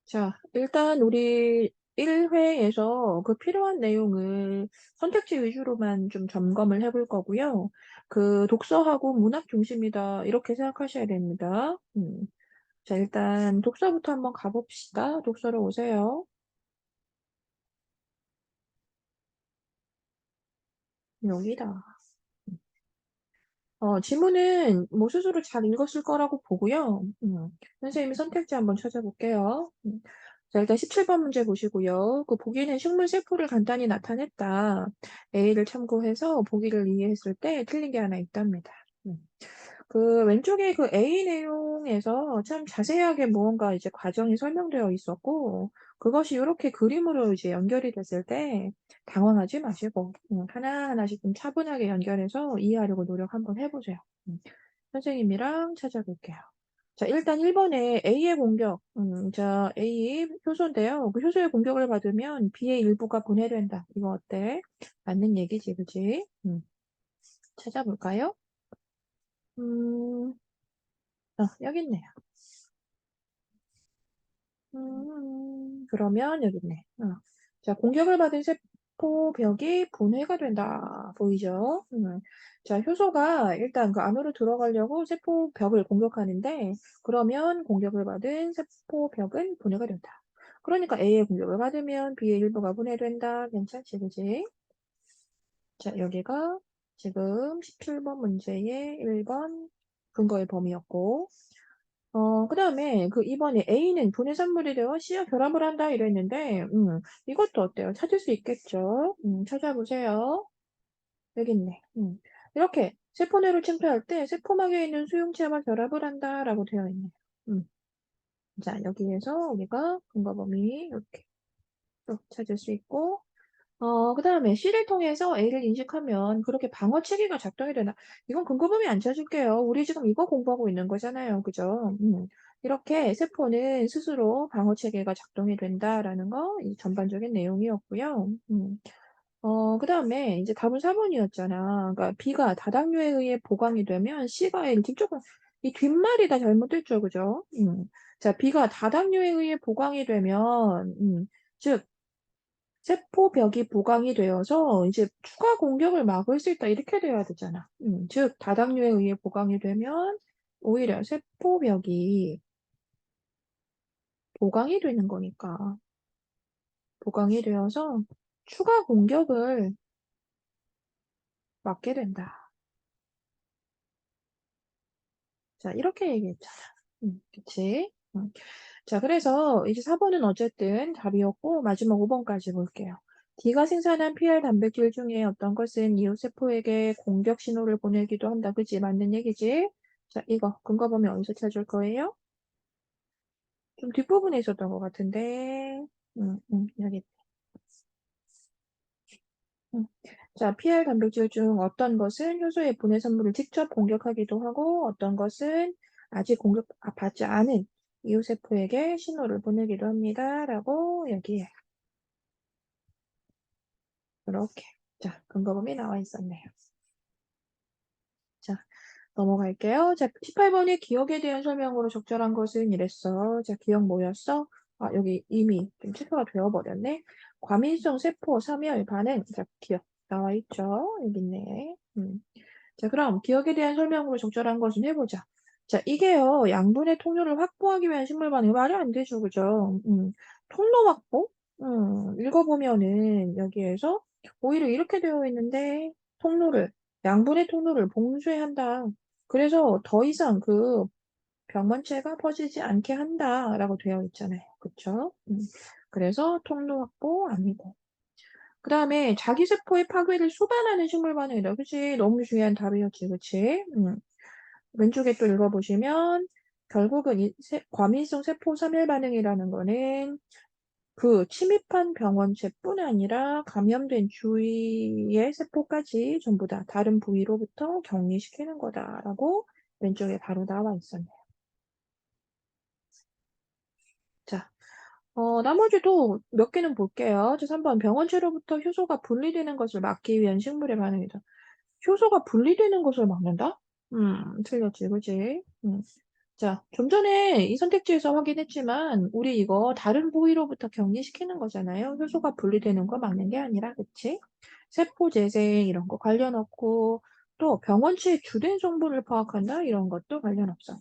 자, 일단 우리 1회에서 그 필요한 내용을 선택지 위주로만 좀 점검을 해볼 거고요. 그 독서하고 문학 중심이다. 이렇게 생각하셔야 됩니다. 자, 일단 독서부터 한번 가봅시다. 독서로 오세요. 여기다. 지문은 뭐 스스로 잘 읽었을 거라고 보고요. 선생님이 선택지 한번 찾아볼게요. 자, 일단 17번 문제 보시고요. 그 보기는 식물 세포를 간단히 나타냈다. A를 참고해서 보기를 이해했을 때 틀린 게 하나 있답니다. 음. 그 왼쪽에 그 A 내용에서 참 자세하게 무언가 이제 과정이 설명되어 있었고, 그것이 이렇게 그림으로 이제 연결이 됐을 때 당황하지 마시고, 하나하나씩 좀 차분하게 연결해서 이해하려고 노력 한번 해보세요. 선생님이랑 찾아볼게요. 자, 일단 1번에 A의 공격. 자, A 효소인데요. 그 효소의 공격을 받으면 B의 일부가 분해된다. 이거 어때? 맞는 얘기지, 그지? 찾아볼까요? 음, 여기 있네요. 그러면 여기 있네. 자, 공격을 받은 세포벽이 분해가 된다. 보이죠? 자, 효소가 일단 그 안으로 들어가려고 세포벽을 공격하는데, 그러면 공격을 받은 세포벽은 분해가 된다. 그러니까 A의 공격을 받으면 B의 일부가 분해된다. 괜찮지, 그지? 자, 여기가 지금 17번 문제의 1번 근거의 범위였고, 그다음에 그 이번에 A는 분해산물이 되어 C와 결합을 한다 이랬는데, 이것도 어때요? 찾을 수 있겠죠? 찾아보세요. 여기 있네. 이렇게 세포내를 침투할 때 세포막에 있는 수용체와 결합을 한다라고 되어 있네요. 음. 자, 여기에서 우리가 근거 범위 이렇게 또 찾을 수 있고, 그다음에 C를 통해서 A를 인식하면 그렇게 방어 체계가 작동이 되나? 이건 근거범위 안 찾을게요. 우리 지금 이거 공부하고 있는 거잖아요. 그죠? 이렇게 세포는 스스로 방어 체계가 작동이 된다라는 거, 이 전반적인 내용이었고요. 그다음에 이제 답은 4번이었잖아. 그러니까 B가 다당류에 의해 보강이 되면 C가 A를 직접, 이 뒷말이 다 잘못됐죠. 그죠? 자, B가 다당류에 의해 보강이 되면, 즉, 세포벽이 보강이 되어서 이제 추가 공격을 막을 수 있다. 이렇게 돼야 되잖아. 즉, 다당류에 의해 보강이 되면 오히려 세포벽이 보강이 되는 거니까. 보강이 되어서 추가 공격을 막게 된다. 자, 이렇게 얘기했잖아. 그치? 자, 그래서 이제 4번은 어쨌든 답이었고, 마지막 5번까지 볼게요. D가 생산한 PR 단백질 중에 어떤 것은 이웃세포에게 공격 신호를 보내기도 한다. 그치? 맞는 얘기지? 자, 이거 근거 보면 어디서 찾을 거예요? 좀 뒷부분에 있었던 것 같은데, 여기. 음. 자, PR 단백질 중 어떤 것은 효소의 분해 선물을 직접 공격하기도 하고, 어떤 것은 아직 공격받지 않은 이웃세포에게 신호를 보내기도 합니다. 라고 여기에 이렇게. 자, 근거범위 나와 있었네요. 자, 넘어갈게요. 자, 18번의 기억에 대한 설명으로 적절한 것은 이랬어. 자, 기억 뭐였어? 여기 이미 좀 체크가 되어버렸네. 과민성 세포 사멸 반응. 자, 기억 나와 있죠? 여기 있네. 자, 그럼 기억에 대한 설명으로 적절한 것은 해보자. 자, 이게요, 양분의 통로를 확보하기 위한 식물 반응이 말이 안 되죠, 그죠? 통로 확보? 읽어보면은 여기에서 오히려 이렇게 되어 있는데, 양분의 통로를 봉쇄한다. 그래서 더 이상 그 병원체가 퍼지지 않게 한다라고 되어 있잖아요. 그쵸? 그래서 통로 확보 아니고. 그 다음에 자기 세포의 파괴를 수반하는 식물 반응이다. 그치? 너무 중요한 답이었지. 그치? 왼쪽에 또 읽어보시면 결국은 이 과민성 세포 사멸 반응이라는 거는 그 침입한 병원체뿐 아니라 감염된 주위의 세포까지 전부 다 다른 부위로부터 격리시키는 거다라고 왼쪽에 바로 나와 있었네요. 자, 나머지도 몇 개는 볼게요. 자, 3번 병원체로부터 효소가 분리되는 것을 막기 위한 식물의 반응이다. 효소가 분리되는 것을 막는다? 틀렸지, 그지? 자, 좀 전에 이 선택지에서 확인했지만 우리 이거 다른 부위로부터 격리시키는 거잖아요. 효소가 분리되는 거 막는 게 아니라, 그치? 세포 재생 이런 거 관련 없고, 또 병원치의 주된 성분을 파악한다 이런 것도 관련 없어.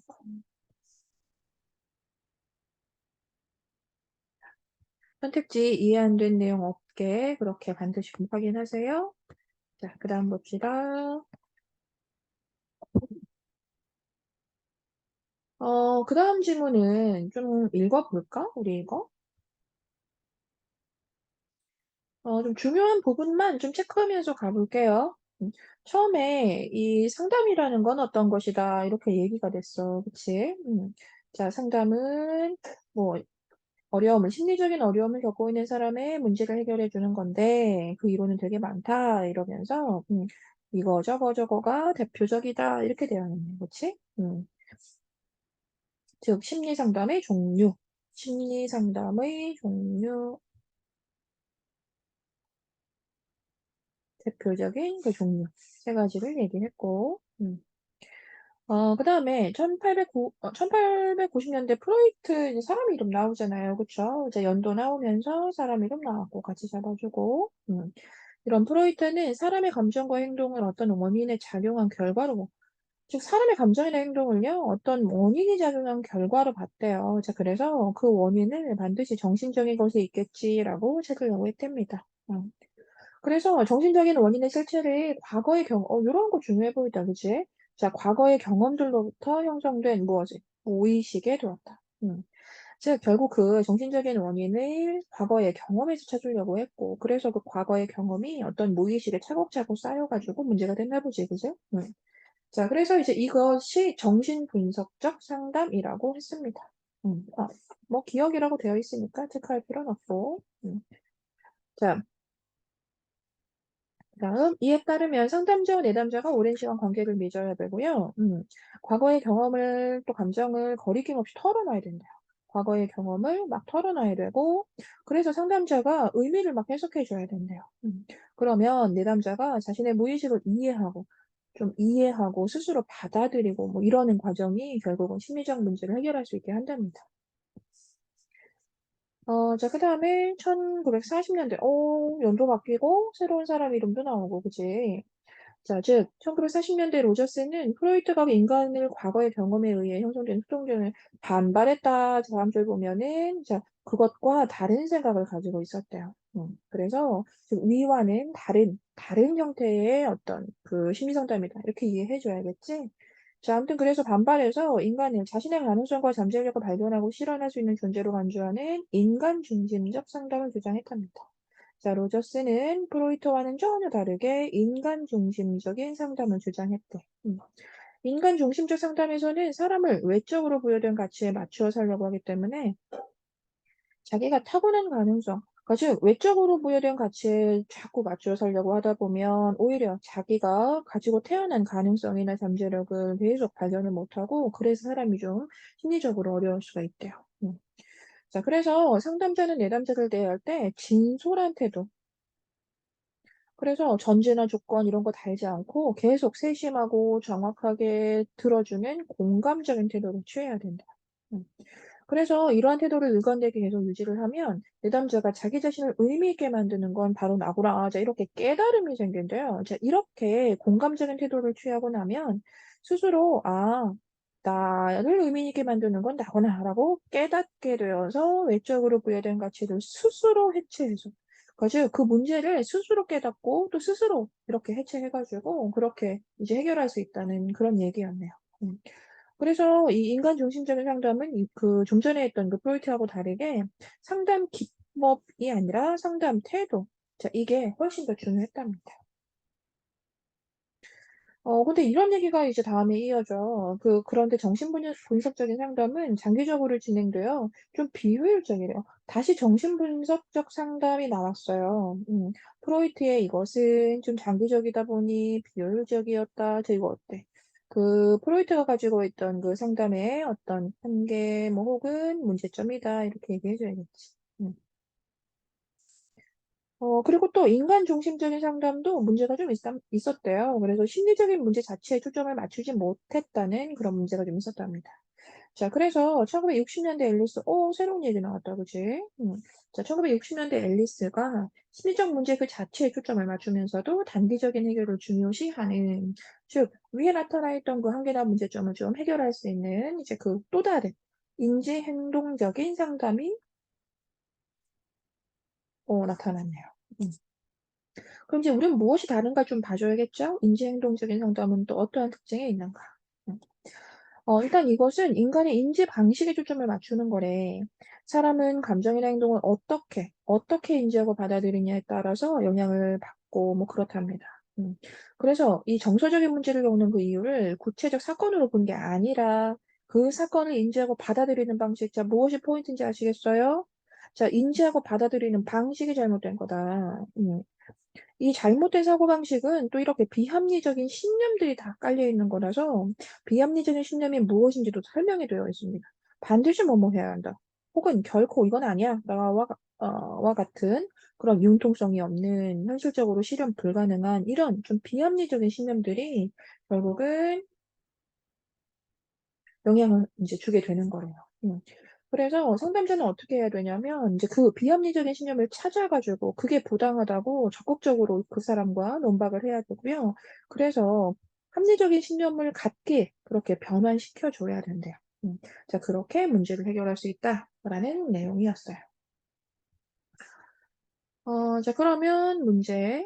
선택지 이해 안 된 내용 없게 그렇게 반드시 좀 확인하세요. 자, 그 다음 봅시다. 그 다음 질문은 좀 읽어볼까? 우리 이거? 좀 중요한 부분만 좀 체크하면서 가볼게요. 처음에 이 상담이라는 건 어떤 것이다, 이렇게 얘기가 됐어. 그치? 자, 상담은 뭐 심리적인 어려움을 겪고 있는 사람의 문제를 해결해 주는 건데, 그 이론은 되게 많다, 이러면서, 이거 저거 저거가 대표적이다, 이렇게 되어 있네. 그치? 즉, 심리 상담의 종류, 대표적인 그 종류. 세 가지를 얘기했고, 그 다음에 1890년대 프로이트 이제 사람 이름 나오잖아요. 그쵸? 이제 연도 나오면서 사람 이름 나왔고 같이 잡아주고, 이런 프로이트는 사람의 감정과 행동을 어떤 원인에 작용한 결과로, 즉 사람의 감정이나 행동을요, 어떤 원인이 작용한 결과로 봤대요. 자, 그래서 그 원인을 반드시 정신적인 것에 있겠지라고 찾으려고 했답니다. 그래서 정신적인 원인의 실체를 과거의 요런 거 중요해 보이다, 그지? 자, 과거의 경험들로부터 형성된 무엇을? 무의식에 두었다. 즉, 결국 그 정신적인 원인을 과거의 경험에서 찾으려고 했고, 그래서 그 과거의 경험이 어떤 무의식에 차곡차곡 쌓여가지고 문제가 됐나 보지, 그지? 자, 그래서 이제 이것이 정신분석적 상담이라고 했습니다. 뭐 기억이라고 되어 있으니까 체크할 필요는 없고. 자, 다음, 이에 따르면 상담자와 내담자가 오랜 시간 관계를 맺어야 되고요. 과거의 경험을 또 감정을 거리낌 없이 털어놔야 된대요. 과거의 경험을 막 털어놔야 되고, 그래서 상담자가 의미를 막 해석해 줘야 된대요. 그러면 내담자가 자신의 무의식을 이해하고 스스로 받아들이고 뭐 이러는 과정이 결국은 심리적 문제를 해결할 수 있게 한답니다. 자, 그 다음에 1940년대, 연도 바뀌고 새로운 사람 이름도 나오고, 그치? 자, 즉, 1940년대 로저스는 프로이트가 인간을 과거의 경험에 의해 형성된 수동적을 반발했다. 다음 줄 보면은, 자, 그것과 다른 생각을 가지고 있었대요. 그래서, 즉, 위와는 다른 형태의 어떤 그 심리상담이다. 이렇게 이해해줘야겠지? 자, 아무튼 그래서 반발해서 인간을 자신의 가능성과 잠재력을 발견하고 실현할 수 있는 존재로 간주하는 인간 중심적 상담을 주장했답니다. 자, 로저스는 프로이트와는 전혀 다르게 인간 중심적인 상담을 주장했대. 인간 중심적 상담에서는 사람을 외적으로 부여된 가치에 맞추어 살려고 하기 때문에 자기가 타고난 가능성, 그러니까 즉 외적으로 부여된 가치에 자꾸 맞추어 살려고 하다 보면 오히려 자기가 가지고 태어난 가능성이나 잠재력을 계속 발견을 못하고 그래서 사람이 좀 심리적으로 어려울 수가 있대요. 자, 그래서 상담자는 내담자를 대할 때 진솔한 태도, 그래서 전제나 조건 이런 거 달지 않고 계속 세심하고 정확하게 들어주는 공감적인 태도를 취해야 된다. 음. 그래서 이러한 태도를 일관되게 계속 유지를 하면 내담자가 자기 자신을 의미 있게 만드는 건 바로 나구나. 자, 이렇게 깨달음이 생긴대요. 자, 이렇게 공감적인 태도를 취하고 나면 스스로 나를 의미 있게 만드는 건 나구나라고 깨닫게 되어서 외적으로 부여된 가치를 스스로 해체해서 그그 문제를 스스로 깨닫고 또 스스로 이렇게 해체해가지고 그렇게 이제 해결할 수 있다는 그런 얘기였네요. 음. 그래서 이 인간 중심적인 상담은 그 좀 전에 했던 그 프로이트하고 다르게 상담 기법이 아니라 상담 태도. 자, 이게 훨씬 더 중요했답니다. 근데 이런 얘기가 이제 다음에 이어져. 그런데 정신분석적인 상담은 장기적으로 진행되어 좀 비효율적이래요. 다시 정신분석적 상담이 나왔어요. 프로이트의 이것은 좀 장기적이다 보니 비효율적이었다. 저 이거 어때? 그 프로이트가 가지고 있던 그 상담의 어떤 한계 뭐 혹은 문제점이다. 이렇게 얘기해줘야겠지. 음. 그리고 또 인간 중심적인 상담도 문제가 좀 있었대요. 그래서 심리적인 문제 자체에 초점을 맞추지 못했다는 그런 문제가 좀 있었답니다. 자, 그래서 1960년대 앨리스, 새로운 얘기 나왔다, 그지? 자, 1960년대 앨리스가 심리적 문제 그 자체에 초점을 맞추면서도 단기적인 해결을 중요시하는, 즉, 위에 나타나 있던 그 한계나 문제점을 좀 해결할 수 있는 이제 그 또 다른 인지 행동적인 상담이 나타났네요. 음. 그럼 이제 우리는 무엇이 다른가 좀 봐줘야겠죠? 인지 행동적인 상담은 또 어떠한 특징이 있는가? 음. 일단 이것은 인간의 인지 방식에 초점을 맞추는 거래. 사람은 감정이나 행동을 어떻게 인지하고 받아들이냐에 따라서 영향을 받고 뭐 그렇답니다. 음. 그래서 이 정서적인 문제를 겪는 그 이유를 구체적 사건으로 본 게 아니라 그 사건을 인지하고 받아들이는 방식, 자, 무엇이 포인트인지 아시겠어요? 자, 인지하고 받아들이는 방식이 잘못된 거다. 이 잘못된 사고방식은 또 이렇게 비합리적인 신념들이 다 깔려 있는 거라서 비합리적인 신념이 무엇인지도 설명이 되어 있습니다. 반드시 뭐뭐 해야 한다. 혹은 결코 이건 아니야. 와 같은 그런 융통성이 없는 현실적으로 실현 불가능한 이런 좀 비합리적인 신념들이 결국은 영향을 이제 주게 되는 거래요. 그래서 상담자는 어떻게 해야 되냐면 이제 그 비합리적인 신념을 찾아 가지고 그게 부당하다고 적극적으로 그 사람과 논박을 해야 되고요. 그래서 합리적인 신념을 갖게 그렇게 변환시켜 줘야 된대요. 자, 그렇게 문제를 해결할 수 있다라는 내용이었어요. 자, 그러면 문제.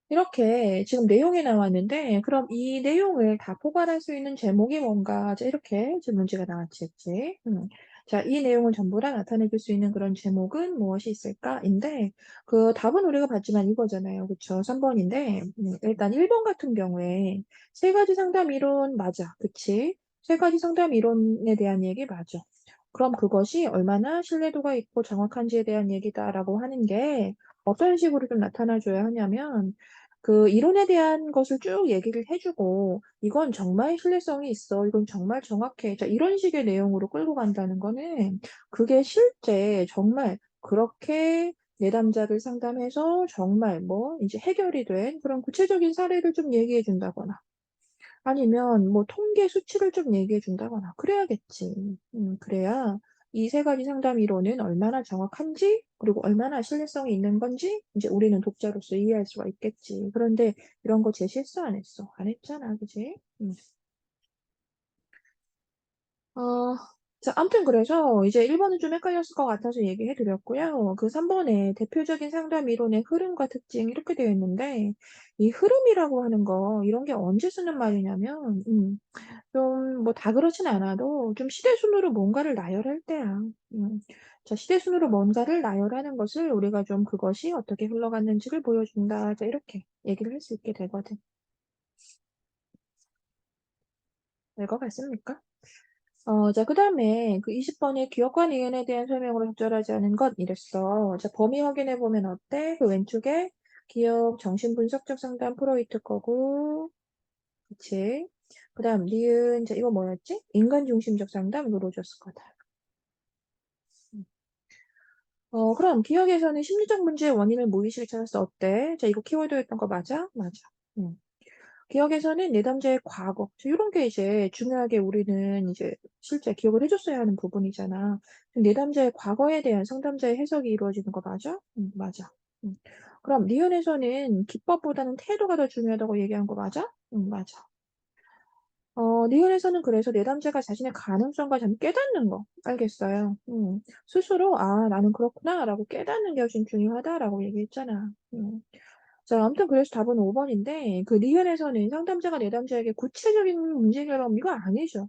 이렇게 지금 내용이 나왔는데 그럼 이 내용을 다 포괄할 수 있는 제목이 뭔가 자 이렇게 지금 문제가 나왔겠지. 자, 이 내용을 전부 다 나타내 줄 수 있는 그런 제목은 무엇이 있을까?인데 그 답은 우리가 봤지만 이거잖아요. 그쵸? 3번인데 일단 1번 같은 경우에 세 가지 상담 이론 맞아. 그치? 세 가지 상담 이론에 대한 얘기 맞아. 그럼 그것이 얼마나 신뢰도가 있고 정확한지에 대한 얘기다라고 하는 게 어떤 식으로 좀 나타나 줘야 하냐면 그 이론에 대한 것을 쭉 얘기를 해 주고 "이건 정말 신뢰성이 있어. 이건 정말 정확해." 자, 이런 식의 내용으로 끌고 간다는 거는 그게 실제 정말 그렇게 내담자를 상담해서 정말 뭐 이제 해결이 된 그런 구체적인 사례를 좀 얘기해 준다거나 아니면 뭐 통계 수치를 좀 얘기해 준다거나 그래야겠지. 그래야 이 세 가지 상담 이론은 얼마나 정확한지 그리고 얼마나 신뢰성이 있는 건지 인제 우리는 독자로서 이해할 수가 있겠지. 그런데 이런 거 제시했어 안 했어? 안 했잖아. 그지? 어 자, 아무튼 그래서 이제 1 번은 좀 헷갈렸을 것 같아서 얘기해 드렸고요. 그 3 번에 대표적인 상담 이론의 흐름과 특징 이렇게 되어 있는데 이 흐름이라고 하는 거 이런 게 언제 쓰는 말이냐면 좀 뭐 다 그렇진 않아도 좀 시대 순으로 뭔가를 나열할 때야. 음. 자, 시대 순으로 뭔가를 나열하는 것을 우리가 좀 그것이 어떻게 흘러갔는지를 보여준다. 자, 이렇게 얘기를 할 수 있게 되거든. 될 것 같습니까? 자, 그다음에 그 20 번의 기억과 니은에 대한 설명으로 적절하지 않은 것 이랬어. 자, 범위 확인해 보면 어때? 그 왼쪽에 기억 정신분석적 상담 프로이트 거고 그치? 그다음 니은 자, 이거 뭐였지? 인간 중심적 상담 노로저스 거다. 음. 그럼 기억에서는 심리적 문제의 원인을 무의식에 찾아서 어때? 자, 이거 키워드였던 거 맞아? 맞아. 음. 기억에서는 내담자의 과거, 요런 게 이제 중요하게 우리는 이제 실제 기억을 해 줬어야 하는 부분이잖아. 내담자의 과거에 대한 상담자의 해석이 이루어지는 거 맞아? 맞아. 음. 그럼 니은에서는 기법보다는 태도가 더 중요하다고 얘기한 거 맞아? 맞아. 니은에서는 그래서 내담자가 자신의 가능성과 좀 깨닫는 거 알겠어요. 스스로 '아 나는 그렇구나.'라고 깨닫는 게 훨씬 중요하다라고 얘기했잖아. 자, 아무튼 그래서 답은 5 번인데 그 리을에서는 상담자가 내담자에게 구체적인 문제 해결은 이거 아니죠.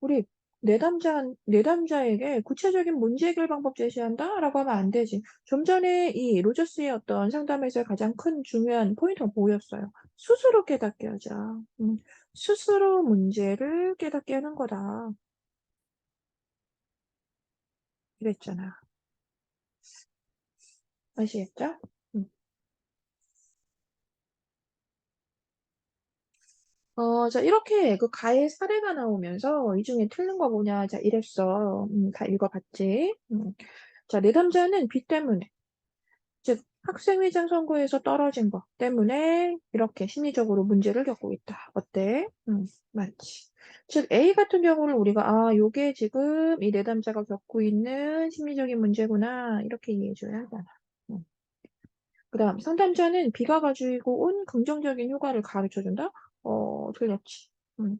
우리 내담자에게 구체적인 문제 해결 방법 제시한다라고 하면 안 되지. 좀 전에 이 로저스의 어떤 상담에서의 가장 큰 중요한 포인트가 뭐였어요? 스스로 깨닫게 하자. 스스로 문제를 깨닫게 하는 거다. 이랬잖아. 아시겠죠? 음. 자, 이렇게 그 가해 사례가 나오면서 "이 중에 틀린 거 뭐냐." 자, 이랬어. 다 읽어 봤지? 자, 내담자는 비 때문에 즉 학생회장 선거에서 떨어진 것 때문에 이렇게 심리적으로 문제를 겪고 있다. 어때? 맞지. 즉, A 같은 경우를 우리가, 요게 지금 이 내담자가 겪고 있는 심리적인 문제구나. 이렇게 이해해줘야 하잖아. 음. 그 다음, 상담자는 B가 가지고 온 긍정적인 효과를 가르쳐준다? 틀렸지. 음.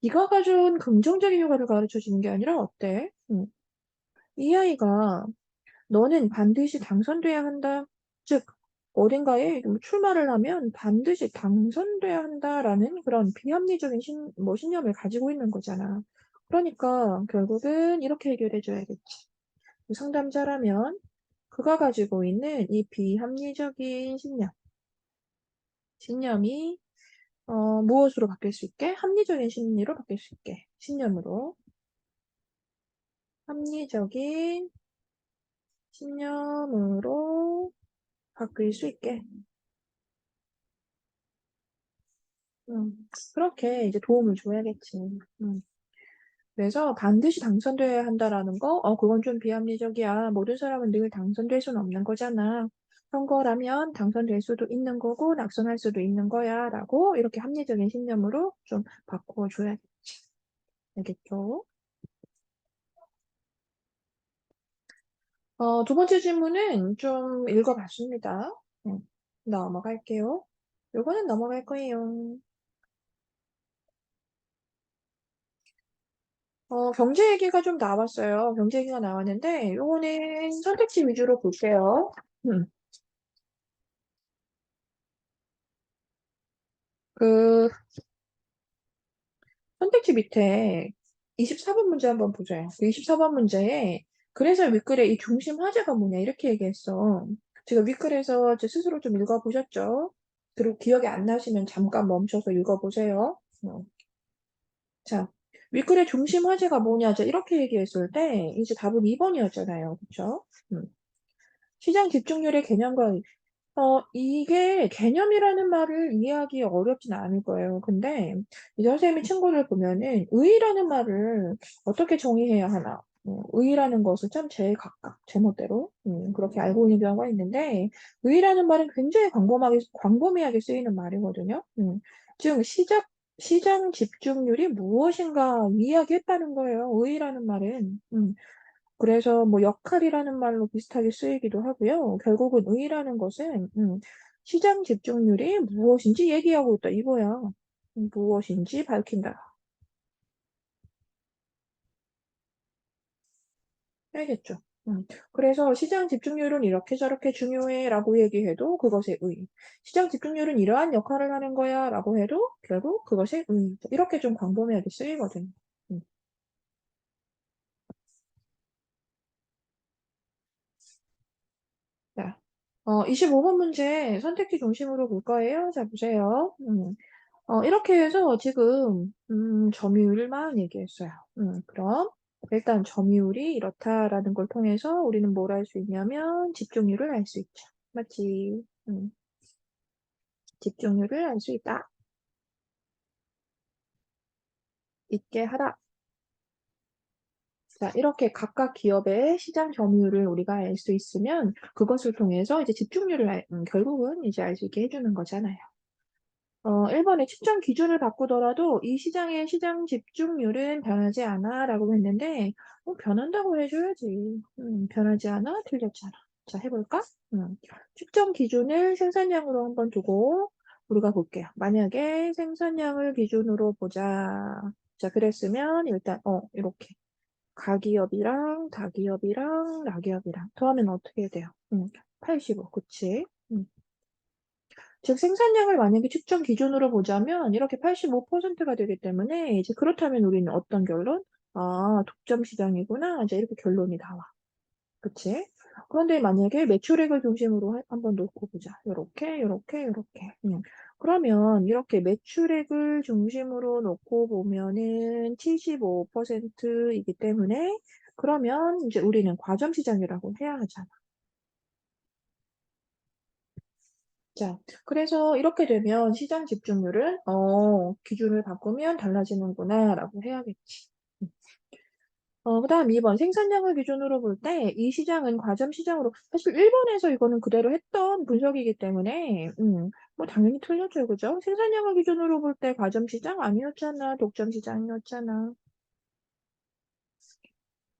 B가 가져온 긍정적인 효과를 가르쳐주는 게 아니라 어때? 이 아이가 너는 반드시 당선돼야 한다. 즉, 어딘가에 좀 출마를 하면 반드시 당선돼야 한다라는 그런 비합리적인 신념을 가지고 있는 거잖아. 그러니까 결국은 이렇게 해결해줘야겠지. 상담자라면 그가 가지고 있는 이 비합리적인 신념이 무엇으로 바뀔 수 있게? 합리적인 심리로 바뀔 수 있게. 신념으로. 합리적인 신념으로 바뀔 수 있게. 그렇게 이제 도움을 줘야겠지. 그래서 반드시 당선돼야 한다라는 거, 그건 좀 비합리적이야. 모든 사람은 늘 당선될 수는 없는 거잖아. 선거라면 당선될 수도 있는 거고, 낙선할 수도 있는 거야. 라고 이렇게 합리적인 신념으로 좀 바꿔줘야겠지. 알겠죠? 두 번째 질문은 좀 읽어봤습니다. 넘어갈게요. 요거는 넘어갈 거예요. 경제 얘기가 좀 나왔어요. 경제 얘기가 나왔는데, 요거는 선택지 위주로 볼게요. 음, 그, 선택지 밑에 24번 문제 한번 보세요. 그 24번 문제에, 그래서 윗글에 이 중심 화제가 뭐냐, 이렇게 얘기했어. 제가 윗글에서 제 스스로 좀 읽어보셨죠? 그리고 기억이 안 나시면 잠깐 멈춰서 읽어보세요. 자, 윗글의 중심 화제가 뭐냐, 자, 이렇게 얘기했을 때, 이제 답은 2번이었잖아요. 그쵸? 음. 시장 집중률의 개념과 이게 개념이라는 말을 이해하기 어렵진 않을 거예요. 근데 이제 선생님이 친구를 보면은 의라는 말을 어떻게 정의해야 하나? 의라는 것을 참 제각각, 제멋대로 그렇게 알고 있는 경우가 있는데 의라는 말은 굉장히 광범위하게 쓰이는 말이거든요. 즉 시장 집중률이 무엇인가 이야기했다는 거예요. 의라는 말은. 그래서 뭐 역할이라는 말로 비슷하게 쓰이기도 하고요. 결국은 의의라는 것은 시장 집중률이 무엇인지 얘기하고 있다 이거야. 무엇인지 밝힌다. 알겠죠? 그래서 시장 집중률은 이렇게 저렇게 중요해라고 얘기해도 그것의 의. 시장 집중률은 이러한 역할을 하는 거야라고 해도 결국 그것의 의. 이렇게 좀 광범위하게 쓰이거든요. 음. 자, 25번 문제 선택지 중심으로 볼 거예요. 자, 보세요. 이렇게 해서 지금 점유율만 얘기했어요. 그럼 일단 점유율이 이렇다라는 걸 통해서 우리는 뭘 알 수 있냐면 집중률을 알 수 있죠. 맞지? 집중률을 알 수 있다. 있게 하라. 자, 이렇게 각각 기업의 시장 점유율을 우리가 알 수 있으면 그것을 통해서 이제 집중률을 결국은 이제 알 수 있게 해주는 거잖아요. 1번에 측정 기준을 바꾸더라도 이 시장의 시장 집중률은 변하지 않아 라고 했는데, 변한다고 해줘야지. 변하지 않아? 틀렸잖아. 자, 해볼까? 측정 기준을 생산량으로 한번 두고 우리가 볼게요. 만약에 생산량을 기준으로 보자. 자, 그랬으면 일단, 이렇게. 가기업이랑 다기업이랑 나기업이랑 더하면 어떻게 돼요? 85, 그치? 즉 생산량을 만약에 측정 기준으로 보자면 이렇게 85%가 되기 때문에 이제 그렇다면 우리는 어떤 결론? 독점 시장이구나. 이제 이렇게 결론이 나와. 그치? 그런데 만약에 매출액을 중심으로 한번 놓고 보자. 요렇게, 요렇게, 요렇게. 그러면 이렇게 매출액을 중심으로 놓고 보면은 75%이기 때문에 그러면 이제 우리는 과점 시장이라고 해야 하잖아. 자, 그래서 이렇게 되면 시장 집중률은, 기준을 바꾸면 달라지는구나, 라고 해야겠지. 그다음 2번 생산량을 기준으로 볼 때 이 시장은 과점 시장으로 사실 1번에서 이거는 그대로 했던 분석이기 때문에 뭐 당연히 틀렸죠. 그죠? 생산량을 기준으로 볼 때 과점 시장 아니었잖아. 독점 시장이었잖아.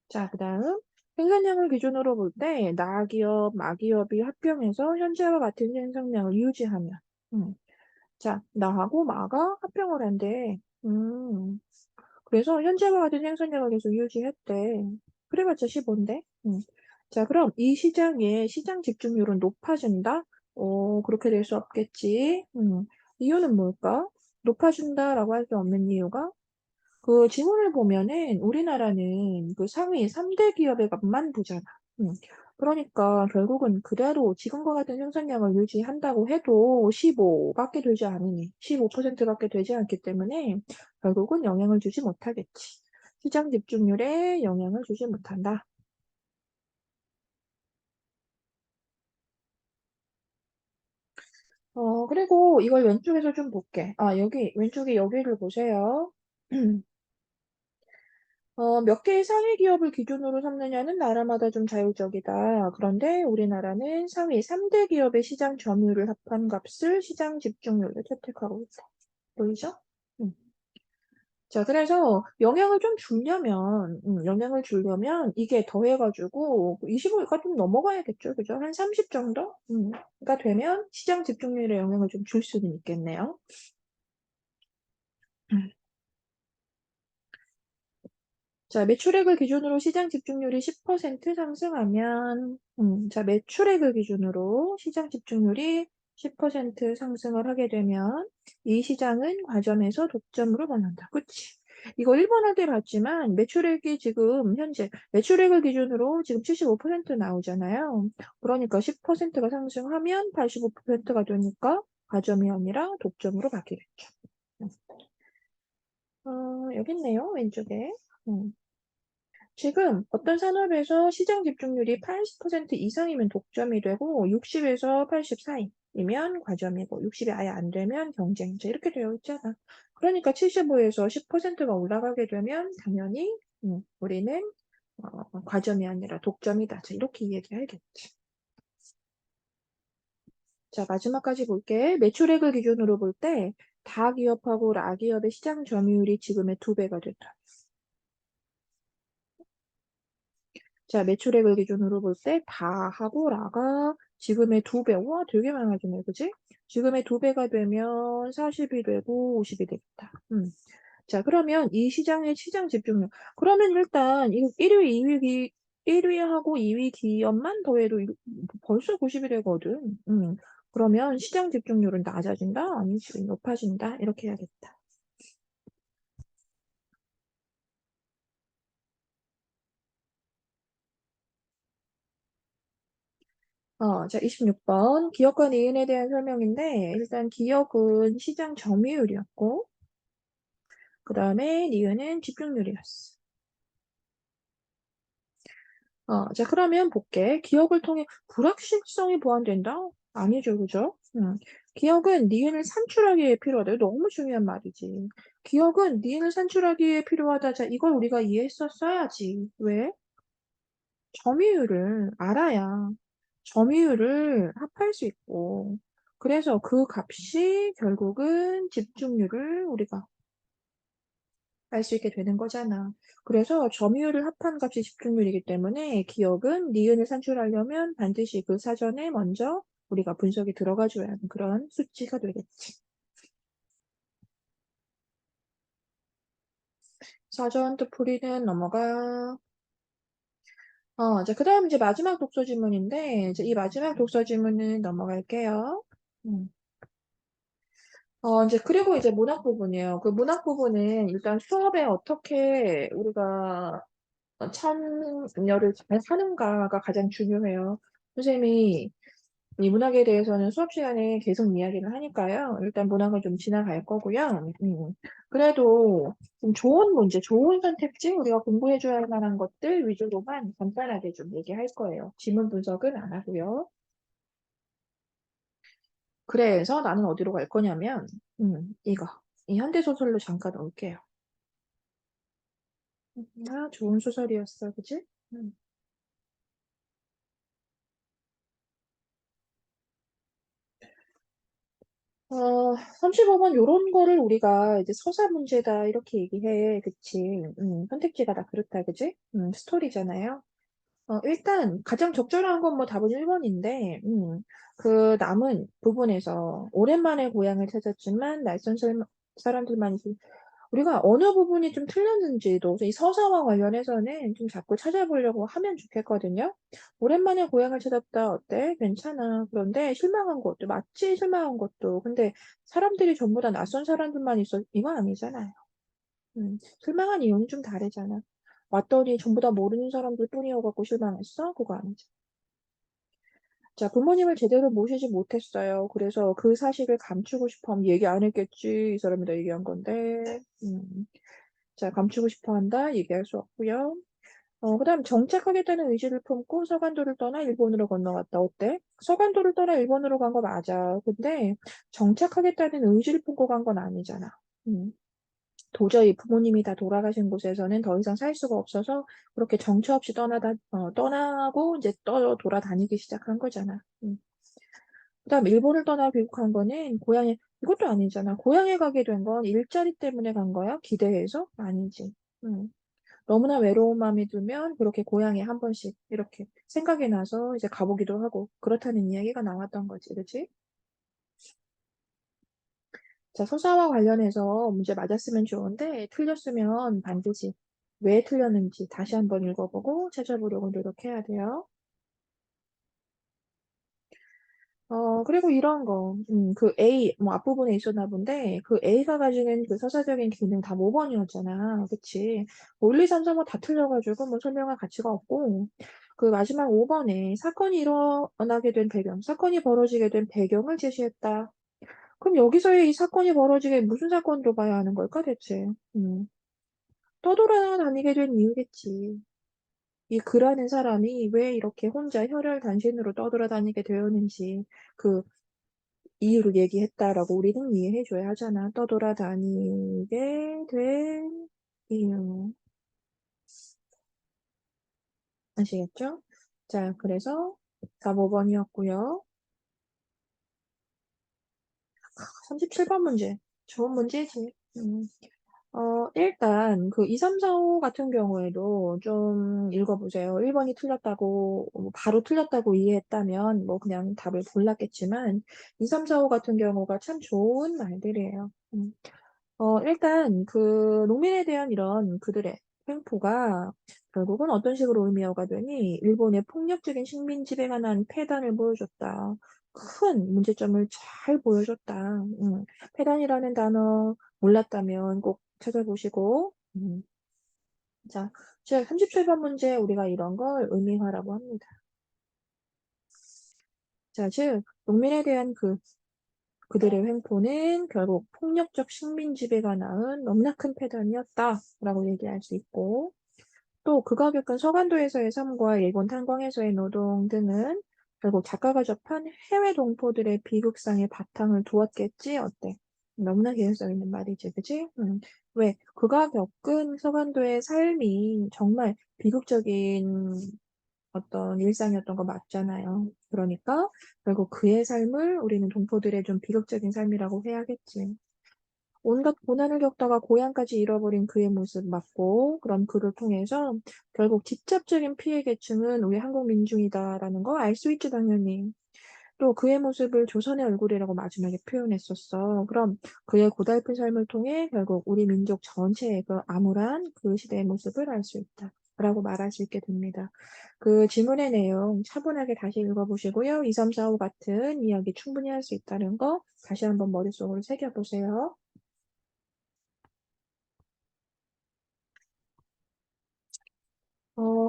자, 그다음 생산량을 기준으로 볼 때 나기업, 마기업이 합병해서 현재와 같은 생산량을 유지하면 음. 자, 나하고 마가 합병을 한대. 그래서 현재와 같은 생산량을 계속 유지했대. 그래봤자 15인데. 자, 그럼 이 시장의 시장 집중률은 높아진다? 그렇게 될 수 없겠지. 이유는 뭘까? 높아진다라고 할 수 없는 이유가 그 지문을 보면은 우리나라는 그 상위 3대 기업의 값만 보잖아. 음. 그러니까 결국은 그대로 지금과 같은 생산량을 유지한다고 해도 15밖에 되지 않으니 15%밖에 되지 않기 때문에 결국은 영향을 주지 못하겠지. 시장 집중률에 영향을 주지 못한다. 그리고 이걸 왼쪽에서 좀 볼게. 아, 여기 왼쪽에 여기를 보세요. 몇 개의 상위 기업을 기준으로 삼느냐는 나라마다 좀 자율적이다. 그런데 우리나라는 상위 3대 기업의 시장 점유율을 합한 값을 시장 집중률로 채택하고 있다. 보이죠? 음. 자, 그래서 영향을 주려면 이게 더해가지고 25가 좀 넘어가야겠죠. 그죠? 한 30 정도? 가 되면 시장 집중률에 영향을 좀 줄 수는 있겠네요. 자, 매출액을 기준으로 시장 집중률이 10% 상승하면, 자, 매출액을 기준으로 시장 집중률이 10% 상승을 하게 되면 이 시장은 과점에서 독점으로 변한다. 그치? 이거 1번 할 때 봤지만 매출액이 지금 현재 매출액을 기준으로 지금 75% 나오잖아요. 그러니까 10%가 상승하면 85%가 되니까 과점이 아니라 독점으로 바뀌겠죠. 여기 있네요. 왼쪽에. 음. 지금 어떤 산업에서 시장 집중률이 80% 이상이면 독점이 되고 60에서 80 사이이면 과점이고 60이 아예 안 되면 경쟁자 이렇게 되어 있잖아. 그러니까 75에서 10%가 올라가게 되면 당연히 우리는 과점이 아니라 독점이다. 자, 이렇게 얘기해야겠지. 자, 마지막까지 볼게. 매출액을 기준으로 볼 때 다기업하고 라기업의 시장 점유율이 지금의 2배가 됐다. 자, 매출액을 기준으로 볼 때 다하고 라가 지금의 2배. 와, 되게 많아지네. 그지? 지금의 2배가 되면 40이 되고 50이 되겠다. 자, 그러면 이 시장의 시장 집중력. 그러면 일단 이 1위, 2위, 1위하고 2위 기업만 더해도 벌써 90이 되거든. 그러면 시장 집중률은 낮아진다? 아니지, 높아진다? 이렇게 해야겠다. 자, 26번. 기업과 니은에 대한 설명인데, 일단 기업은 시장 점유율이었고, 그 다음에 니은은 집중률이었어. 자, 그러면 볼게. 기업을 통해 불확실성이 보완된다? 아니죠, 그죠? 기업은 니은을 산출하기 위해 필요하다. 너무 중요한 말이지. 기업은 니은을 산출하기 위해 필요하다. 자, 이걸 우리가 이해했었어야지. 왜? 점유율을 알아야 점유율을 합할 수 있고, 그래서 그 값이 결국은 집중률을 우리가 알 수 있게 되는 거잖아. 그래서 점유율을 합한 값이 집중률이기 때문에 기억은 니은을 산출하려면 반드시 그 사전에 먼저 우리가 분석이 들어가줘야 하는 그런 수치가 되겠지. 사전 뜻풀이는 넘어가. 이제 그 다음 이제 마지막 독서 지문인데, 이제 이 마지막 독서 지문은 넘어갈게요. 음. 이제 그리고 이제 문학 부분이에요. 그 문학 부분은 일단 수업에 어떻게 우리가 참여를 잘 하는가가 가장 중요해요. 선생님이 이 문학에 대해서는 수업 시간에 계속 이야기를 하니까요. 일단 문학을 좀 지나갈 거고요. 그래도 좀 좋은 문제, 좋은 선택지, 우리가 공부해줘야 할 만한 것들 위주로만 간단하게 좀 얘기할 거예요. 지문 분석은 안 하고요. 그래서 나는 어디로 갈 거냐면, 이거. 이 현대소설로 잠깐 올게요. 아, 좋은 소설이었어. 그지? 음. 35번 요런 거를 우리가 이제 서사 문제다 이렇게 얘기해. 그치? 선택지가 다 그렇다. 그지? 스토리잖아요. 일단 가장 적절한 건 뭐 답은 1번인데, 그 남은 부분에서 오랜만에 고향을 찾았지만 낯선 사람들만 우리가 어느 부분이 좀 틀렸는지도 이 서사와 관련해서는 좀 자꾸 찾아보려고 하면 좋겠거든요. 오랜만에 고향을 찾았다. 어때? 괜찮아. 그런데 실망한 것도 맞지? 실망한 것도. 근데 사람들이 전부 다 낯선 사람들만 있어. 이건 아니잖아요. 실망한 이유는 좀 다르잖아. 왔더니 전부 다 모르는 사람들 뿐이어갖고 실망했어? 그거 아니지. 자, 부모님을 제대로 모시지 못했어요. 그래서 그 사실을 감추고 싶어 하면 얘기 안 했겠지. 이 사람이 다 얘기한 건데. 자, 감추고 싶어 한다. 얘기할 수 없고요. 그다음 정착하겠다는 의지를 품고 서간도를 떠나 일본으로 건너갔다. 어때? 서간도를 떠나 일본으로 간 거 맞아. 근데 정착하겠다는 의지를 품고 간 건 아니잖아. 음. 도저히 부모님이 다 돌아가신 곳에서는 더 이상 살 수가 없어서 그렇게 정처 없이 떠나고 이제 돌아다니기 시작한 거잖아. 그다음 일본을 떠나 귀국한 거는 고향에 이것도 아니잖아. 고향에 가게 된 건 일자리 때문에 간 거야? 기대해서? 아니지. 음. 너무나 외로운 마음이 들면 그렇게 고향에 한 번씩 이렇게 생각이 나서 이제 가보기도 하고 그렇다는 이야기가 나왔던 거지. 그치? 자, 서사와 관련해서 문제 맞았으면 좋은데 틀렸으면 반드시 왜 틀렸는지 다시 한번 읽어보고 찾아보려고 노력해야 돼요. 그리고 이런 거, 그 A, 뭐 앞부분에 있었나 본데, 그 A가 가지는 그 서사적인 기능 다 5번이었잖아. 그치? 뭐 1, 2, 3, 4, 뭐다 틀려가지고 뭐 설명할 가치가 없고, 그 마지막 5번에 사건이 일어나게 된 배경, 사건이 벌어지게 된 배경을 제시했다. 그럼 여기서의 이 사건이 벌어지게 무슨 사건으로 봐야 하는 걸까, 대체? 떠돌아다니게 된 이유겠지. 이 그라는 사람이 왜 이렇게 혼자 혈혈단신으로 떠돌아다니게 되었는지, 그 이유를 얘기했다라고 우리는 이해해줘야 하잖아. 떠돌아다니게 된 이유. 아시겠죠? 자, 그래서 4, 5번이었고요. 37번 문제. 좋은 문제지. 일단 그 2, 3, 4, 5 같은 경우에도 좀 읽어보세요. 1번이 틀렸다고, 바로 틀렸다고 이해했다면 뭐 그냥 답을 골랐겠지만 2, 3, 4, 5 같은 경우가 참 좋은 말들이에요. 일단 그 농민에 대한 이런 그들의 횡포가 결국은 어떤 식으로 의미화가 되니 일본의 폭력적인 식민 지배가 관한 폐단을 보여줬다. 큰 문제점을 잘 보여줬다. 폐단이라는 단어 몰랐다면 꼭 찾아보시고. 자, 즉 37번 문제 우리가 이런 걸 의미화라고 합니다. 자, 즉 농민에 대한 그들의 횡포는 결국 폭력적 식민 지배가 낳은 너무나 큰 패단이었다라고 얘기할 수 있고, 또 극악 겪은 서간도에서의 삶과 일본 탄광에서의 노동 등은 결국 작가가 접한 해외 동포들의 비극상의 바탕을 두었겠지? 어때? 너무나 개연성 있는 말이지, 그치? 왜? 그가 겪은 서간도의 삶이 정말 비극적인 어떤 일상이었던 거 맞잖아요. 그러니까 결국 그의 삶을 우리는 동포들의 좀 비극적인 삶이라고 해야겠지. 온갖 고난을 겪다가 고향까지 잃어버린 그의 모습 맞고, 그럼 그를 통해서 결국 직접적인 피해 계층은 우리 한국 민중이다라는 거 알 수 있지, 당연히. 또 그의 모습을 조선의 얼굴이라고 마지막에 표현했었어. 그럼 그의 고달픈 삶을 통해 결국 우리 민족 전체의 그 암울한 그 시대의 모습을 알 수 있다. 라고 말할 수 있게 됩니다. 그 지문의 내용 차분하게 다시 읽어보시고요. 2, 3, 4, 5 같은 이야기 충분히 할 수 있다는 거 다시 한번 머릿속으로 새겨보세요.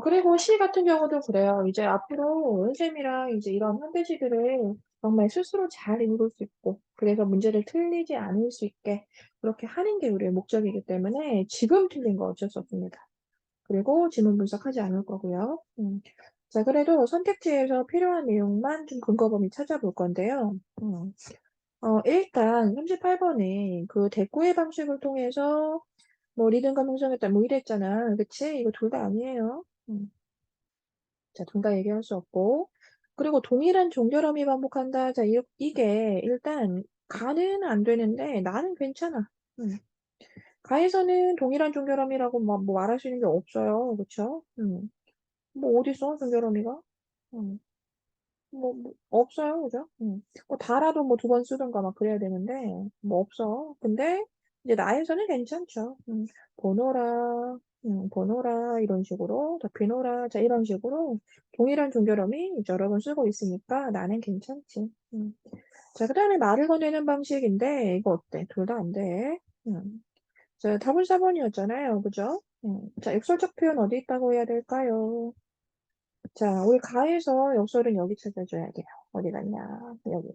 그리고 시 같은 경우도 그래요. 이제 앞으로 은쌤이랑 이제 이런 현대시들을 정말 스스로 잘 읽을 수 있고, 그래서 문제를 틀리지 않을 수 있게 그렇게 하는 게 우리의 목적이기 때문에 지금 틀린 거 어쩔 수 없습니다. 그리고 지문 분석하지 않을 거고요. 자, 그래도 선택지에서 필요한 내용만 좀 근거 범위 찾아볼 건데요. 일단 38번에 그 대꾸의 방식을 통해서 뭐 리듬감 형성했다 뭐 이랬잖아. 그치? 이거 둘 다 아니에요. 자, 둘 다 얘기할 수 없고. 그리고 동일한 종결음이 반복한다. 자, 이게 일단 가는 안 되는데 나는 괜찮아. 음. 가에서는 동일한 종결음이라고 뭐 말할 수 있는 게 없어요. 그쵸? 뭐 어디 있어? 종결음이가? 음. 뭐 없어요. 그죠? 뭐 다라도 뭐 두 번 쓰든가 막 그래야 되는데 뭐 없어. 근데 이제 나에서는 괜찮죠. 보노라, 보노라 이런 식으로 더 비노라 자 이런 식으로 동일한 종결음이 여러 번 쓰고 있으니까 나는 괜찮지. 자, 그다음에 말을 건네는 방식인데 이거 어때? 둘 다 안 돼. 자, 답은 4번이었잖아요. 그죠? 자, 역설적 표현 어디 있다고 해야 될까요? 자, 우리 가에서 역설은 여기 찾아줘야 돼요. 어디 갔냐? 여기.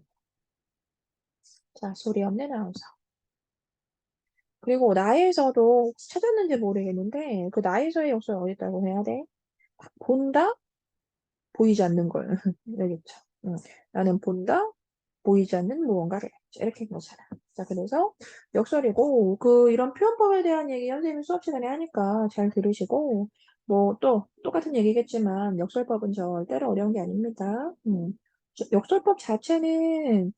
자, 소리 없는 아우서. 그리고 나에서도 찾았는지 모르겠는데, 그 나에서의 역설 어디 있다고 해야 돼? 본다? 보이지 않는 걸. 여기 있죠. 나는 본다? 보이지 않는 무언가를. 자, 이렇게 거잖아. 자, 그래서 역설이고, 이런 표현법에 대한 얘기 선생님이 수업 시간에 하니까 잘 들으시고, 뭐 또 똑같은 얘기겠지만, 역설법은 절대로 어려운 게 아닙니다. 역설법 자체는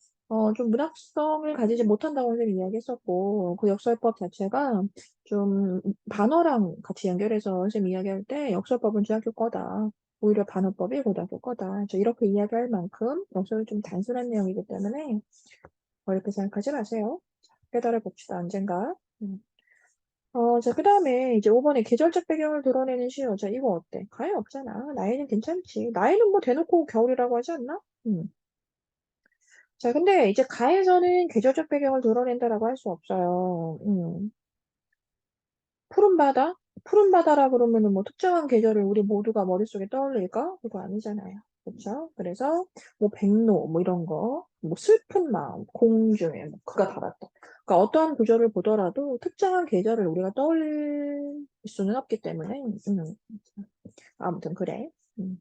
좀 문학성을 가지지 못한다고 선생님이 이야기했었고, 그 역설법 자체가 좀 반어랑 같이 연결해서 선생님이 이야기할 때 역설법은 중학교 거다. 오히려 반어법이 고등학교 거다. 저 이렇게 이야기할 만큼 역설은 좀 단순한 내용이기 때문에 어렵게 생각하지 마세요. 깨달아 봅시다. 언젠가. 자, 그 다음에 이제 5번에 계절적 배경을 드러내는 시어. 자, 이거 어때? 가에 없잖아. 나이는 괜찮지. 나이는 뭐 대놓고 겨울이라고 하지 않나? 자, 근데 이제 가에서는 계절적 배경을 드러낸다라고 할 수 없어요. 푸른 바다? 푸른 바다라 그러면은 뭐 특정한 계절을 우리 모두가 머릿속에 떠올릴까? 그거 아니잖아요. 그렇죠? 그래서 뭐 백로 뭐 이런 거, 뭐 슬픈 마음, 공주의 뭐 그가 달았다. 그러니까 어떠한 구절을 보더라도 특정한 계절을 우리가 떠올릴 수는 없기 때문에 아무튼 그래. 음.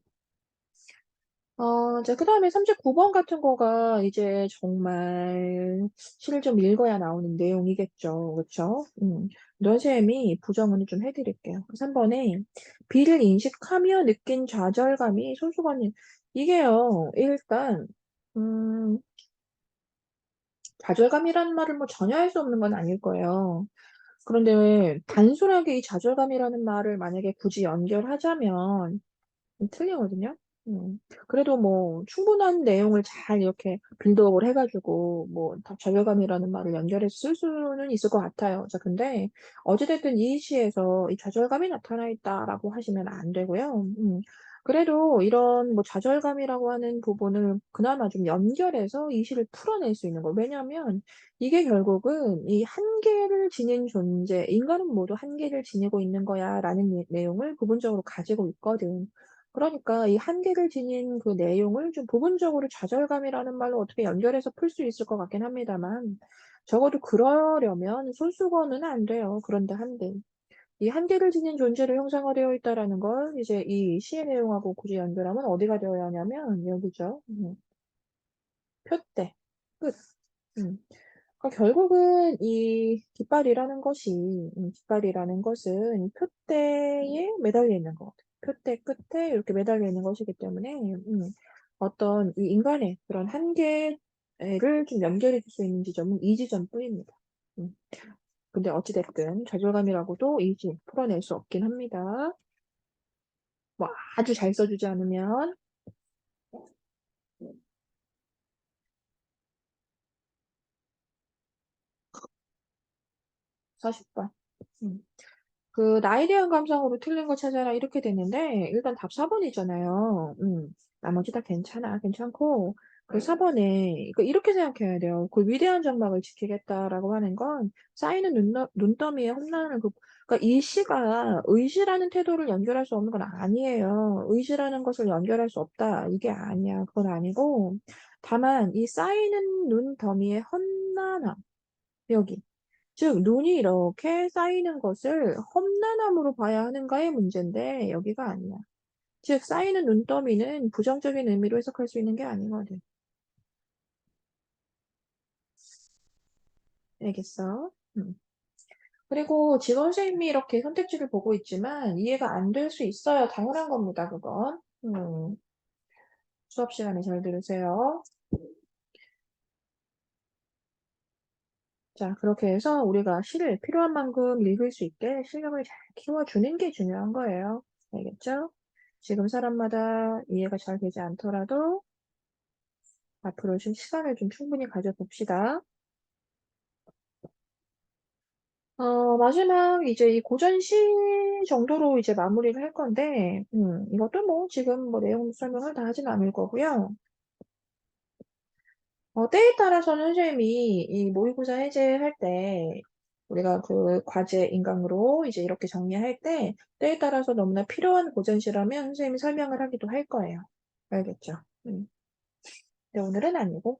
자, 그 다음에 39번 같은 거가 이제 정말 시를 좀 읽어야 나오는 내용이겠죠. 그쵸? 선생님이 부정은 좀 해드릴게요. 3번에 비를 인식하며 느낀 좌절감이 손수건이 이게요. 일단 음, 좌절감이라는 말을 뭐 전혀 할 수 없는 건 아닐 거예요. 그런데 왜 단순하게 이 좌절감이라는 말을 만약에 굳이 연결하자면 틀리거든요. 그래도 뭐 충분한 내용을 잘 이렇게 빌드업을 해가지고 뭐 좌절감이라는 말을 연결해서 쓸 수는 있을 것 같아요. 자, 근데 어찌됐든 이 시에서 이 좌절감이 나타나 있다라고 하시면 안 되고요. 그래도 이런 뭐 좌절감이라고 하는 부분을 그나마 좀 연결해서 이 시를 풀어낼 수 있는 거. 왜냐하면 이게 결국은 이 한계를 지닌 존재, 인간은 모두 한계를 지니고 있는 거야라는 내용을 부분적으로 가지고 있거든. 그러니까 이 한계를 지닌 그 내용을 좀 부분적으로 좌절감이라는 말로 어떻게 연결해서 풀 수 있을 것 같긴 합니다만, 적어도 그러려면 손수건은 안 돼요. 그런데 한데. 이 한계를 지닌 존재를 형상화되어 있다라는 걸 이제 이 시의 내용하고 굳이 연결하면 어디가 되어야 하냐면 여기죠. 표대. 끝. 음. 그러니까 결국은 이 깃발이라는 것이, 깃발이라는 것은 표대에 매달려 있는 것. 표대 끝에 이렇게 매달려 있는 것이기 때문에, 어떤 이 인간의 그런 한계를 좀 연결해 줄 수 있는 지점은 이 지점뿐입니다. 음. 근데 어찌됐든 좌절감이라고도 이지 풀어낼 수 없긴 합니다. 뭐 아주 잘 써주지 않으면 40번. 나에 대한 감상으로 틀린 거 찾아라 이렇게 됐는데 일단 답 4번이잖아요. 나머지 다 괜찮아. 괜찮고 그 4번에 이렇게 생각해야 돼요. 그 위대한 장막을 지키겠다라고 하는 건 쌓이는 눈더미의 험난을 그러니까 이 시가 의지라는 태도를 연결할 수 없는 건 아니에요. 의지라는 것을 연결할 수 없다. 이게 아니야. 그건 아니고 다만 이 쌓이는 눈더미의 험난함 여기 즉, 눈이 이렇게 쌓이는 것을 험난함으로 봐야 하는가의 문제인데, 여기가 아니야. 즉, 쌓이는 눈더미는 부정적인 의미로 해석할 수 있는 게 아니거든. 알겠어? 그 그리고 지금 선생님이 이렇게 선택지를 보고 있지만 이해가 안 될 수 있어요. 당연한 겁니다, 그건. 수업 시간에 잘 들으세요. 자, 그렇게 해서 우리가 시를 필요한 만큼 읽을 수 있게 실력을 잘 키워주는 게 중요한 거예요. 알겠죠? 지금 사람마다 이해가 잘 되지 않더라도 앞으로 좀 시간을 좀 충분히 가져봅시다. 마지막 이제 이 고전시 정도로 이제 마무리를 할 건데, 이것도 뭐 지금 뭐 내용 설명을 다 하진 않을 거고요. 때에 따라서는 선생님이 이 모의고사 해제할 때 우리가 그 과제 인강으로 이제 이렇게 정리할 때 때에 따라서 너무나 필요한 고전시라면 선생님이 설명을 하기도 할 거예요. 알겠죠? 근데 오늘은 아니고.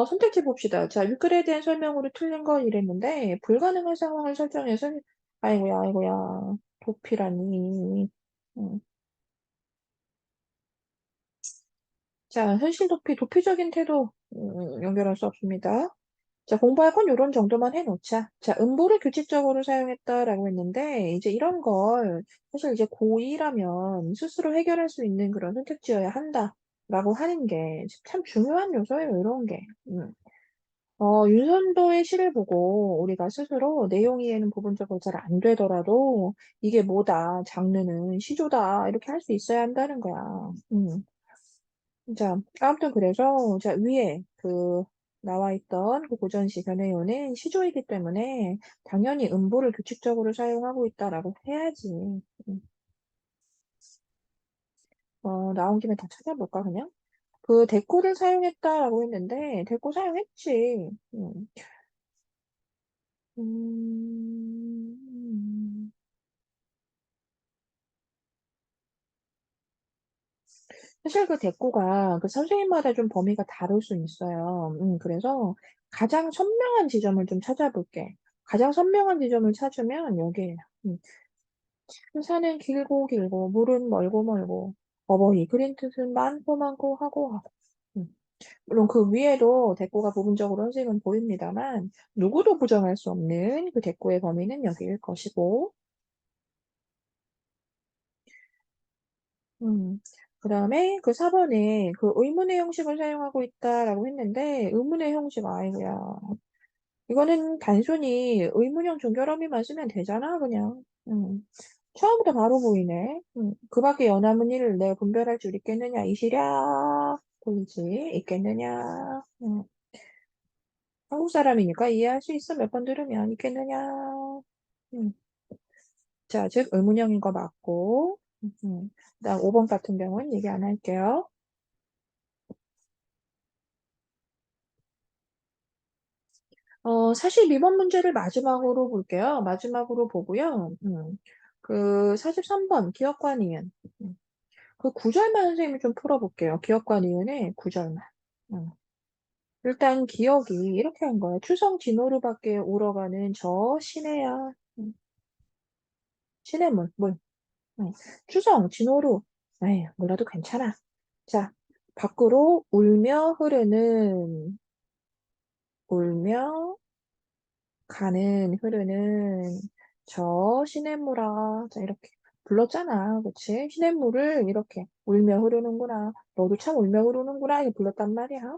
선택지 봅시다. 자, 윗글에 대한 설명으로 틀린 거 이랬는데 불가능한 상황을 설정해서 아이고야, 아이고야. 도피라니. 음. 자, 현실 도피, 도피적인 태도 연결할 수 없습니다. 자, 공부할 건 요런 정도만 해놓자. 자, 음보를 규칙적으로 사용했다라고 했는데, 이제 이런 걸, 사실 이제 고2라면 스스로 해결할 수 있는 그런 선택지여야 한다라고 하는 게 참 중요한 요소예요, 이런 게. 윤선도의 시를 보고 우리가 스스로 내용 이해는 부분적으로 잘 안 되더라도, 이게 뭐다, 장르는 시조다, 이렇게 할 수 있어야 한다는 거야. 자, 아무튼 그래서 자 위에 그 나와 있던 그 고전시 견해요는 시조이기 때문에 당연히 음보를 규칙적으로 사용하고 있다라고 해야지. 음. 나온 김에 다 찾아볼까 그냥? 그 대꾸를 사용했다라고 했는데 대꾸 사용했지. 음. 사실 그 대꾸가 그 선생님마다 좀 범위가 다를 수 있어요. 그래서 가장 선명한 지점을 좀 찾아볼게. 가장 선명한 지점을 찾으면 여기에요. 음. 산은 길고 길고 물은 멀고 멀고 어버이 그린 뜻은 많고 많고 하고 하고. 음. 물론 그 위에도 대꾸가 부분적으로 선생님은 보입니다만 누구도 부정할 수 없는 그 대꾸의 범위는 여기일 것이고. 음. 그다음에 그 4번에 그 의문의 형식을 사용하고 있다라고 했는데 의문의 형식 아이고야. 이거는 단순히 의문형 종결어미만 쓰면 되잖아 그냥. 처음부터 바로 보이네. 그 밖에 연함은 이를 내가 분별할 줄 있겠느냐 이시랴 보이지 있겠느냐. 한국 사람이니까 이해할 수 있어 몇 번 들으면 있겠느냐. 음. 자, 즉 의문형인 거 맞고. 그다음 5번 같은 경우는 얘기 안 할게요. 42번 문제를 마지막으로 볼게요. 마지막으로 보고요. 그 43번 기억과 니은. 그 구절만 선생님이 좀 풀어볼게요. 기억과 니은의 구절만. 음. 일단 기억이 이렇게 한 거예요. 추성 진호루 밖에 우러가는 저 시내야. 시내문, 문. 추성 진호루. 에이, 몰라도 괜찮아. 자, 밖으로 울며 가는 흐르는 저 시냇물아. 자, 이렇게 불렀잖아. 그치? 시냇물을 이렇게 울며 흐르는구나. 너도 참 울며 흐르는구나. 이렇게 불렀단 말이야.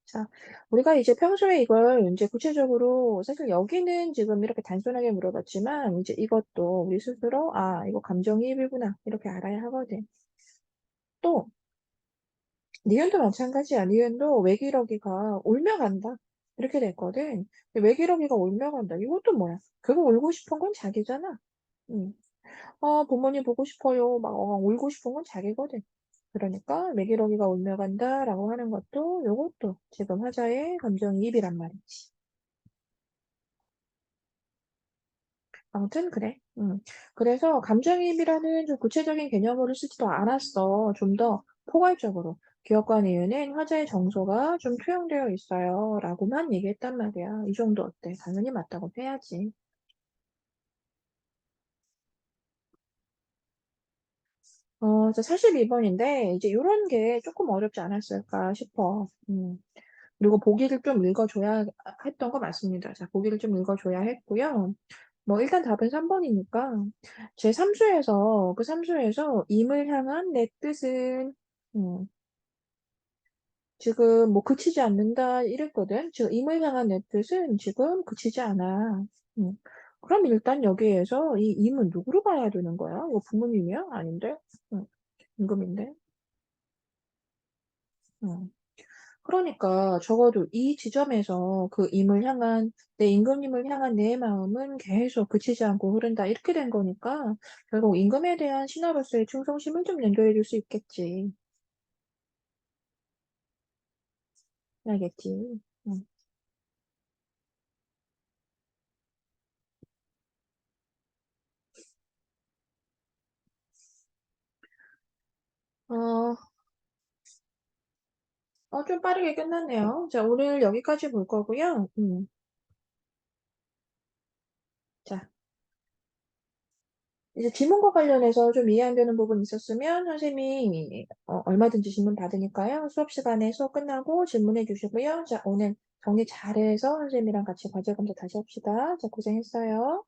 자, 우리가 이제 평소에 이걸 이제 구체적으로 사실 여기는 지금 이렇게 단순하게 물어봤지만 이제 이것도 우리 스스로 아, 이거 감정이입이구나. 이렇게 알아야 하거든. 또 니은도 마찬가지야. 니은도 외기러기가 울며 간다. 이렇게 됐거든. 근데 외기러기가 울며 간다. 이것도 뭐야? 그거 울고 싶은 건 자기잖아. 음. 부모님 보고 싶어요. 막 울고 싶은 건 자기거든. 그러니까 외기러기가 울며 간다라고 하는 것도 요것도 지금 화자의 감정이입이란 말이지. 아무튼 그래. 그래서 감정이입이라는 좀 구체적인 개념으로 쓰지도 않았어. 좀 더 포괄적으로. 기억과 니은은 화자의 정서가 좀 투영되어 있어요. 라고만 얘기했단 말이야. 이 정도 어때? 당연히 맞다고 해야지. 자, 42번인데, 이제 요런 게 조금 어렵지 않았을까 싶어. 그리고 보기를 좀 읽어줘야 했던 거 맞습니다. 자, 보기를 좀 읽어줘야 했고요. 뭐 일단 답은 3번이니까 제 3수에서 그 3수에서 임을 향한 내 뜻은 지금 뭐 그치지 않는다 이랬거든. 지금 임을 향한 내 뜻은 지금 그치지 않아. 음. 그럼 일단 여기에서 이 임은 누구로 봐야 되는 거야? 이거 부모님이야? 아닌데? 음. 임금인데? 음. 그러니까 적어도 이 지점에서 그 임을 향한 내 임금님을 향한 내 마음은 계속 그치지 않고 흐른다. 이렇게 된 거니까 결국 임금에 대한 신하로서의 충성심을 좀 연결해 줄 수 있겠지. 알겠지? 음. 어, 좀 빠르게 끝났네요. 자, 오늘 여기까지 볼 거고요. 자, 이제 지문과 관련해서 좀 이해 안 되는 부분 있었으면 선생님이 얼마든지 질문 받으니까요. 수업 시간에 수업 끝나고 질문해 주시고요. 자, 오늘 정리 잘해서 선생님이랑 같이 과제 검사 다시 합시다. 자, 고생했어요.